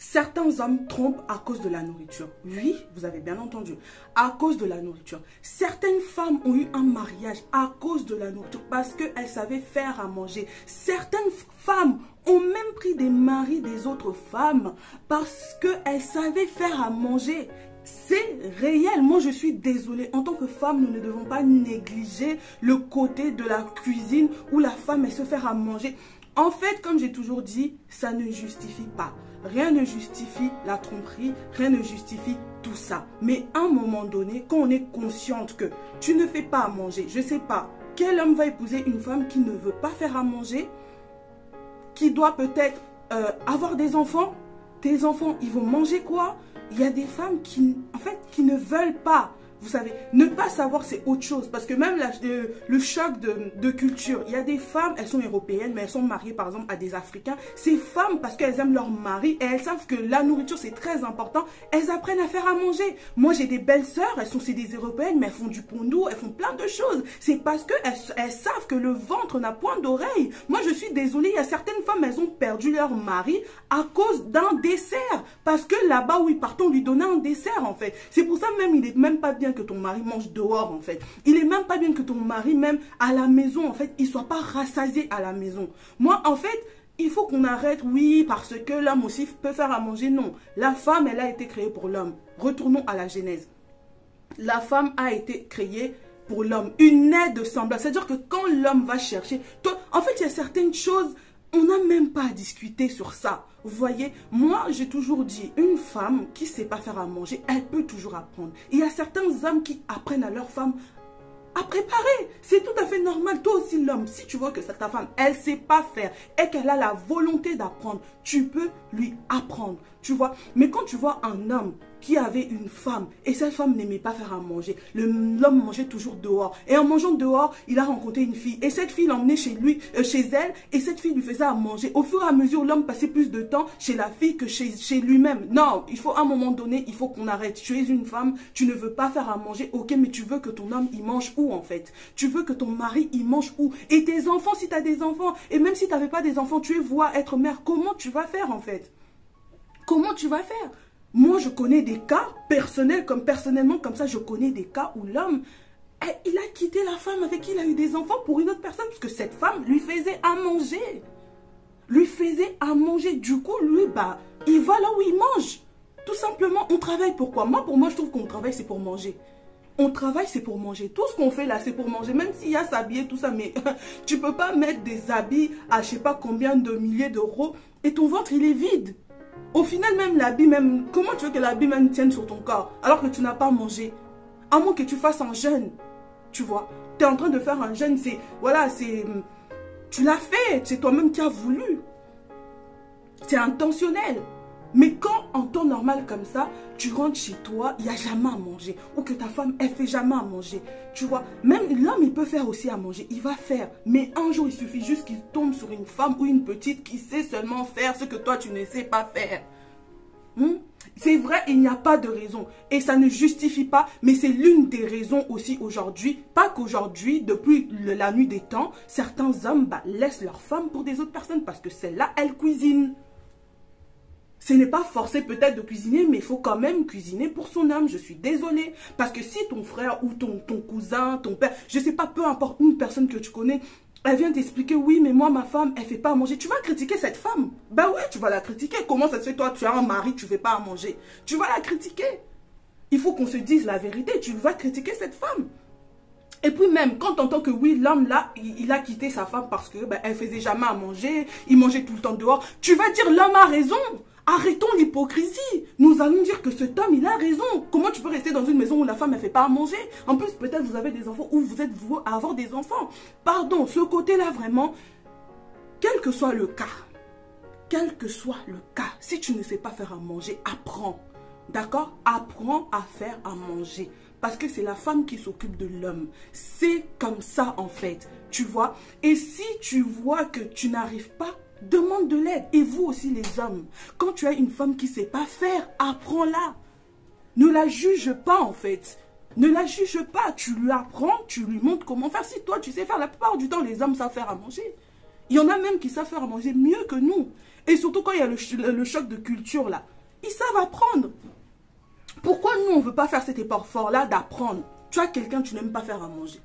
Certains hommes trompent à cause de la nourriture. Oui, vous avez bien entendu, à cause de la nourriture. Certaines femmes ont eu un mariage à cause de la nourriture parce qu'elles savaient faire à manger. Certaines femmes ont même pris des maris des autres femmes parce qu'elles savaient faire à manger. C'est réel. Moi, je suis désolée. En tant que femme, nous ne devons pas négliger le côté de la cuisine où la femme, elle se fait à manger. En fait, comme j'ai toujours dit, ça ne justifie pas. Rien ne justifie la tromperie, rien ne justifie tout ça. Mais à un moment donné, quand on est consciente que tu ne fais pas à manger, je ne sais pas, quel homme va épouser une femme qui ne veut pas faire à manger, qui doit peut-être avoir des enfants. Tes enfants, ils vont manger quoi? Il y a des femmes qui, en fait, qui ne veulent pas. Vous savez, ne pas savoir, c'est autre chose. Parce que même le choc de culture, il y a des femmes, elles sont européennes, mais elles sont mariées, par exemple, à des Africains. Ces femmes, parce qu'elles aiment leur mari et elles savent que la nourriture, c'est très important, elles apprennent à faire à manger. Moi, j'ai des belles-sœurs, c'est des européennes, mais elles font du pondou, elles font plein de choses. C'est parce qu'elles savent que le ventre n'a point d'oreille. Moi, je suis désolée, il y a certaines femmes, elles ont perdu leur mari à cause d'un dessert. Parce que là-bas où ils partent, on lui donnait un dessert, en fait. C'est pour ça même, il n'est même pas bien que ton mari mange dehors en fait. Il est même pas bien que ton mari même à la maison en fait, il soit pas rassasié à la maison. Moi en fait, il faut qu'on arrête, oui, parce que l'homme aussi peut faire à manger. Non, la femme elle a été créée pour l'homme. Retournons à la Genèse. La femme a été créée pour l'homme, une aide semblable. C'est-à-dire que quand l'homme va chercher, toi, en fait il y a certaines choses, on n'a même pas à discuter sur ça. Vous voyez, moi, j'ai toujours dit, une femme qui ne sait pas faire à manger, elle peut toujours apprendre. Il y a certains hommes qui apprennent à leur femme à préparer. C'est tout à fait normal. Toi aussi, l'homme, si tu vois que ta femme, elle ne sait pas faire et qu'elle a la volonté d'apprendre, tu peux lui apprendre. Tu vois, mais quand tu vois un homme qui avait une femme et cette femme n'aimait pas faire à manger, l'homme mangeait toujours dehors et en mangeant dehors, il a rencontré une fille et cette fille l'emmenait chez lui, chez elle et cette fille lui faisait à manger. Au fur et à mesure, l'homme passait plus de temps chez la fille que chez lui-même. Non, il faut à un moment donné, il faut qu'on arrête. Tu es une femme, tu ne veux pas faire à manger, ok, mais tu veux que ton homme il mange où en fait? Tu veux que ton mari il mange où? Et tes enfants, si tu as des enfants, et même si tu n'avais pas des enfants, tu es voix être mère, comment tu vas faire en fait? Comment tu vas faire? Moi, je connais des cas personnels, personnellement, comme ça, je connais des cas où l'homme, il a quitté la femme avec qui il a eu des enfants pour une autre personne, parce que cette femme lui faisait à manger. Lui faisait à manger. Du coup, lui, bah, il va là où il mange. Tout simplement, on travaille pour quoi? Moi, pour moi, je trouve qu'on travaille, c'est pour manger. On travaille, c'est pour manger. Tout ce qu'on fait là, c'est pour manger. Même s'il y a s'habiller, tout ça, mais tu peux pas mettre des habits à je sais pas combien de milliers d'euros et ton ventre, il est vide. Au final, même l'habit, même, comment tu veux que l'habit même tienne sur ton corps alors que tu n'as pas mangé? À moins que tu fasses un jeûne, tu vois. Tu es en train de faire un jeûne, c'est, voilà, c'est, tu l'as fait, c'est toi-même qui as voulu. C'est intentionnel. Mais quand en temps normal comme ça, tu rentres chez toi, il n'y a jamais à manger. Ou que ta femme, elle ne fait jamais à manger. Tu vois, même l'homme, il peut faire aussi à manger. Il va faire. Mais un jour, il suffit juste qu'il tombe sur une femme ou une petite qui sait seulement faire ce que toi, tu ne sais pas faire. C'est vrai, il n'y a pas de raison. Et ça ne justifie pas, mais c'est l'une des raisons aussi aujourd'hui. Pas qu'aujourd'hui, depuis la nuit des temps, certains hommes laissent leurs femmes pour des autres personnes parce que celle-là, elle cuisine. Ce n'est pas forcé peut-être de cuisiner, mais il faut quand même cuisiner pour son homme. Je suis désolée. Parce que si ton frère ou ton cousin, ton père, je ne sais pas, peu importe, une personne que tu connais, elle vient t'expliquer, oui, mais moi, ma femme, elle ne fait pas à manger. Tu vas critiquer cette femme. Ben ouais, tu vas la critiquer. Comment ça se fait, toi, tu as un mari, tu ne fais pas à manger? Tu vas la critiquer. Il faut qu'on se dise la vérité. Tu vas critiquer cette femme. Et puis même, quand tu entends que oui, l'homme là, il a quitté sa femme parce que elle faisait jamais à manger, il mangeait tout le temps dehors, tu vas dire l'homme a raison. Arrêtons l'hypocrisie. Nous allons dire que cet homme, il a raison. Comment tu peux rester dans une maison où la femme, elle ne fait pas à manger? En plus, peut-être vous avez des enfants ou vous êtes voué à avoir des enfants. Pardon, ce côté-là, vraiment, quel que soit le cas, si tu ne sais pas faire à manger, apprends. D'accord? Apprends à faire à manger. Parce que c'est la femme qui s'occupe de l'homme. C'est comme ça, en fait. Tu vois? Et si tu vois que tu n'arrives pas, demande de l'aide. Et vous aussi, les hommes. Quand tu as une femme qui ne sait pas faire, apprends-la. Ne la juge pas, en fait. Ne la juge pas. Tu lui apprends, tu lui montres comment faire. Si toi, tu sais faire, la plupart du temps, les hommes savent faire à manger. Il y en a même qui savent faire à manger mieux que nous. Et surtout quand il y a le choc de culture là. Ils savent apprendre. Pourquoi nous, on ne veut pas faire cet effort fort-là d'apprendre? Tu as quelqu'un, tu n'aimes pas faire à manger.